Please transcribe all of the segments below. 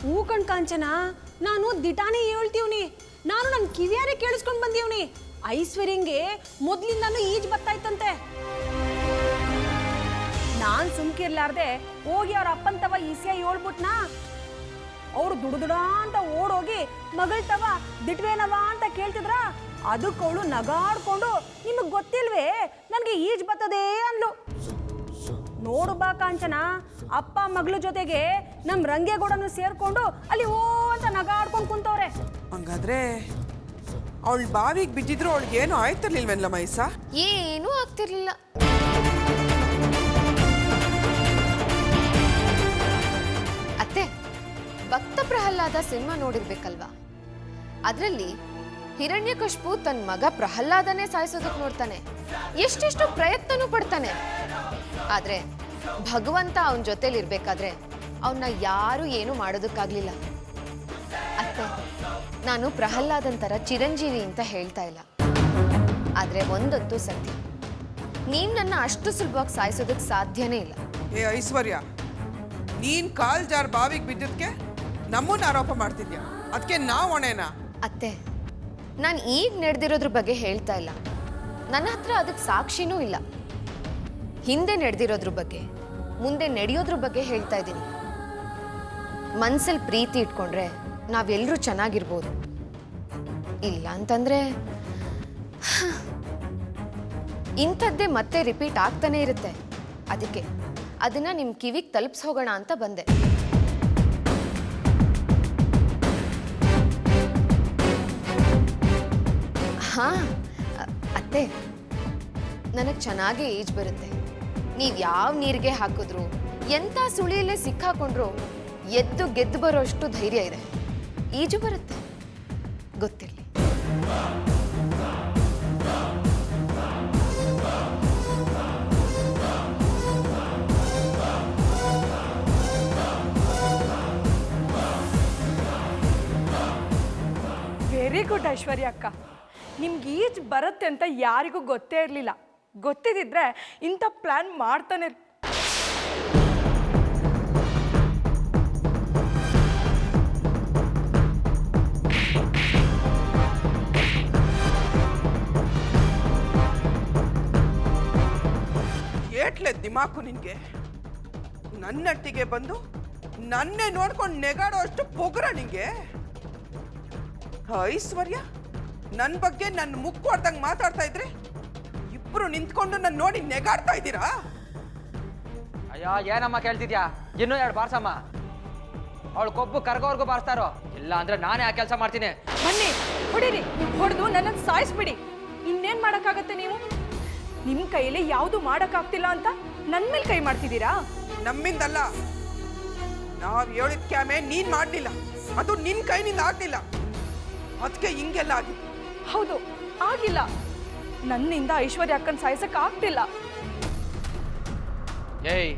ಹೂ ಕಣ್ ಕಾಂಚನ, ನಾನು ದಿಟಾನೇ ಹೇಳ್ತೀವ್ನಿ. ನಾನು ನನ್ನ ಕಿವಿಯಾರೆ ಕೇಳಿಸ್ಕೊಂಡು ಬಂದೀವ್ನಿ. ಐಶ್ವರ್ಯಂಗೆ ಮೊದ್ಲಿಂದಾನು ಈಜ್ ಬರ್ತಾಯ್ತಂತೆ. ನಾನ್ ಸುಮ್ಕಿರ್ಲಾರ್ದೆ ಹೋಗಿ ಅವ್ರ ಅಪ್ಪನ್ ತವ ಈಸಿಯ ಹೇಳ್ಬಿಟ್ನಾ. ಅವ್ರು ದುಡುದುಡ ಅಂತ ಓಡೋಗಿ ಮಗಳ್ ತವ ದಿಟ್ವೇನವ ಅಂತ ಕೇಳ್ತಿದ್ರ. ಅದಕ್ಕೆ ಅವಳು ನಗಾಡ್ಕೊಂಡು ನಿಮಗ್ ಗೊತ್ತಿಲ್ವೇ ನನ್ಗೆ ಈಜ್ ಬರ್ತದೆ ಅನ್ಲು. ನೋಡು ಬಾ ಕಾಂಚನ, ಅಪ್ಪ ಮಗಳ ಜೊತೆಗೆ ನಮ್ ರಂಗೇಗೌಡನು ಸೇರ್ಕೊಂಡು ಅಲ್ಲಿ ಓ ಅಂತ ನಗಾಡ್ಕೊಂಡು ಕುಂತವ್ರೆ. ಹಂಗಾದ್ರೆ ಅವಳು ಬಾವಿಗೆ ಬಿದ್ದಿದ್ರು ಅವಳಿಗೇನು ಆಯ್ತಿರ್ಲಿಲ್ವಲ್ಲ ಮೈಸ? ಏನೂ ಆಗ್ತಿರ್ಲಿಲ್ಲ. ಅತ್ತೆ, ಭಕ್ತ ಪ್ರಹ್ಲಾದ ಸಿನಿಮಾ ನೋಡಿರ್ಬೇಕಲ್ವಾ? ಅದರಲ್ಲಿ ಹಿರಣ್ಯಕಶಿಪು ತನ್ನ ಮಗ ಪ್ರಹ್ಲಾದನೇ ಸಾಯಿಸೋದಕ್ಕೆ ನೋಡ್ತಾನೆ, ಎಷ್ಟೆಷ್ಟು ಪ್ರಯತ್ನನೂ ಪಡ್ತಾನೆ. ಆದ್ರೆ ಭಗವಂತ ಅವನ ಜೊತೆಲಿ ಇರ್ಬೇಕಾದ್ರೆ ಅವನ್ನ ಯಾರು ಏನು ಮಾಡೋದಕ್ಕಾಗ್ಲಿಲ್ಲ. ಅತ್ತೆ, ನಾನು ಪ್ರಹ್ಲಾದನ್ ತರ ಚಿರಂಜೀವಿ ಅಂತ ಹೇಳ್ತಾ ಇಲ್ಲ. ಆದ್ರೆ ಒಂದಂತೂ ಸತ್ಯ, ನೀನ್ ನನ್ನ ಅಷ್ಟು ಸುಲಭವಾಗಿ ಸಾಯಿಸೋದಕ್ಕೆ ಸಾಧ್ಯನೇ ಇಲ್ಲ. ಏ ಐಶ್ವರ್ಯ, ನೀನ್ ಕಾಲ್ ಜಾರ್ ಬಾವಿಗೆ ಬಿದ್ದಕ್ಕೆ ನಮ್ಮನ್ನ ಆರೋಪ ಮಾಡ್ತಿದ್ಯಾ? ಅದಕ್ಕೆ ನಾವು ಹೊಣೆನಾ? ಅತ್ತೆ, ನಾನು ಈಗ ನಡೆದಿರೋದ್ರ ಬಗ್ಗೆ ಹೇಳ್ತಾ ಇಲ್ಲ. ನನ್ನ ಹತ್ರ ಅದಕ್ಕೆ ಸಾಕ್ಷಿನೂ ಇಲ್ಲ. ಹಿಂದೆ ನಡೆದಿರೋದ್ರ ಬಗ್ಗೆ, ಮುಂದೆ ನಡೆಯೋದ್ರ ಬಗ್ಗೆ ಹೇಳ್ತಾ ಇದ್ದೀನಿ. ಮನ್ಸಲ್ಲಿ ಪ್ರೀತಿ ಇಟ್ಕೊಂಡ್ರೆ ನಾವೆಲ್ಲರೂ ಚೆನ್ನಾಗಿರ್ಬೋದು. ಇಲ್ಲ ಅಂತಂದ್ರೆ ಇಂಥದ್ದೇ ಮತ್ತೆ ರಿಪೀಟ್ ಆಗ್ತಾನೆ ಇರುತ್ತೆ. ಅದಕ್ಕೆ ಅದನ್ನ ನಿಮ್ಮ ಕಿವಿಗೆ ತಲುಪಿಸ್ ಹೋಗೋಣ ಅಂತ ಬಂದೆ. ಹಾ ಅತ್ತೆ, ನನಗೆ ಚೆನ್ನಾಗಿ ಈಜ್ ಬರುತ್ತೆ. ನೀವು ಯಾವ ನೀರಿಗೆ ಹಾಕಿದ್ರು, ಎಂಥ ಸುಳಿಯಲ್ಲೇ ಸಿಕ್ಕಾಕೊಂಡ್ರು ಎದ್ದು ಗೆದ್ದು ಬರೋ ಅಷ್ಟು ಧೈರ್ಯ ಇದೆ. ಈಜು ಬರುತ್ತೆ, ಗೊತ್ತಿರಲಿ. ವೆರಿ ಗುಡ್ ಐಶ್ವರ್ಯ ಅಕ್ಕ. ನಿಮ್ಗೆ ಈಜ್ ಬರುತ್ತೆ ಅಂತ ಯಾರಿಗೂ ಗೊತ್ತೇ ಇರಲಿಲ್ಲ. ಗೊತ್ತಿದ್ದಿದ್ರೆ ಇಂಥ ಪ್ಲಾನ್ ಮಾಡ್ತಾನೆ. ಏಟ್ಲೆ ದಿಮಾಕು ನಿನ್ಗೆ? ನನ್ನಟ್ಟಿಗೆ ಬಂದು ನನ್ನೇ ನೋಡ್ಕೊಂಡು ನೆಗಾಡೋ ಅಷ್ಟು ಪೊಗರ ನಿಂಗೆ? ಐಶ್ವರ್ಯ, ನನ್ನ ಬಗ್ಗೆ ನನ್ನ ಮುಕ್ಕು ಹೊಡ್ದಂಗೆ ಮಾತಾಡ್ತಾ ಇದ್ರೆ ಇಬ್ರು ನಿಂತ್ಕೊಂಡು ನನ್ನ ನೋಡಿ ನೆಗಾಡ್ತಾ ಇದ್ದೀರಾ? ಅಯ್ಯೋ, ಏನಮ್ಮ ಕೇಳ್ತಿದ್ಯಾ? ಇನ್ನೂ 2 ಬಾರ್ಸಮ್ಮ. ಅವಳು ಕೊಬ್ಬು ಕರ್ಗೋರ್ಗು ಬಾರಿಸ್ತಾರೋ, ಇಲ್ಲ ಅಂದ್ರೆ ನಾನೇ ಆ ಕೆಲಸ ಮಾಡ್ತೀನಿ. ಬನ್ನಿ, ಹೊಡಿರಿ, ಹೊಡೆದು ನನ್ನನ್ನು ಸಾಯಿಸ್ಬಿಡಿ. ಇನ್ನೇನ್ ಮಾಡಕ್ಕಾಗತ್ತೆ? ನೀವು ನಿಮ್ ಕೈಯಲ್ಲಿ ಯಾವುದು ಮಾಡಕ್ಕಾಗ್ತಿಲ್ಲ ಅಂತ ನನ್ನ ಮೇಲೆ ಕೈ ಮಾಡ್ತಿದ್ದೀರಾ? ನಮ್ಮಿಂದಲ್ಲ, ನಾವ್ ಹೇಳಿದ ಕ್ಯಾಮೆ ನೀನ್ ಮಾಡ್ಲಿಲ್ಲ, ಅದು ನಿನ್ ಕೈನಿಂದ ಆಗ್ಲಿಲ್ಲ. ಅದಕ್ಕೆ ಹಿಂಗೆಲ್ಲ ಆಗಿದೆ. ಹೌದು, ಆಗಿಲ್ಲ. ನನ್ನಿಂದ ಐಶ್ವರ್ಯ ಅಕ್ಕನ್ ಸಾಯಿಸಕ್ ಆಗ್ತಿಲ್ಲ. ಏಯ್,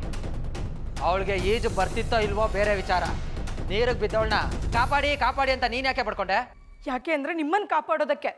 ಅವಳಿಗೆ ಈಜು ಬರ್ತಿತ್ತೋ ಇಲ್ವೋ ಬೇರೆ ವಿಚಾರ. ನೀರಿಗೆ ಬಿದ್ದವಳನ್ನ ಕಾಪಾಡಿ ಕಾಪಾಡಿ ಅಂತ ನೀನ್ ಯಾಕೆ ಪಡ್ಕೊಂಡೆ? ಯಾಕೆ ಅಂದ್ರೆ ನಿಮ್ಮನ್ನ ಕಾಪಾಡೋದಕ್ಕೆ.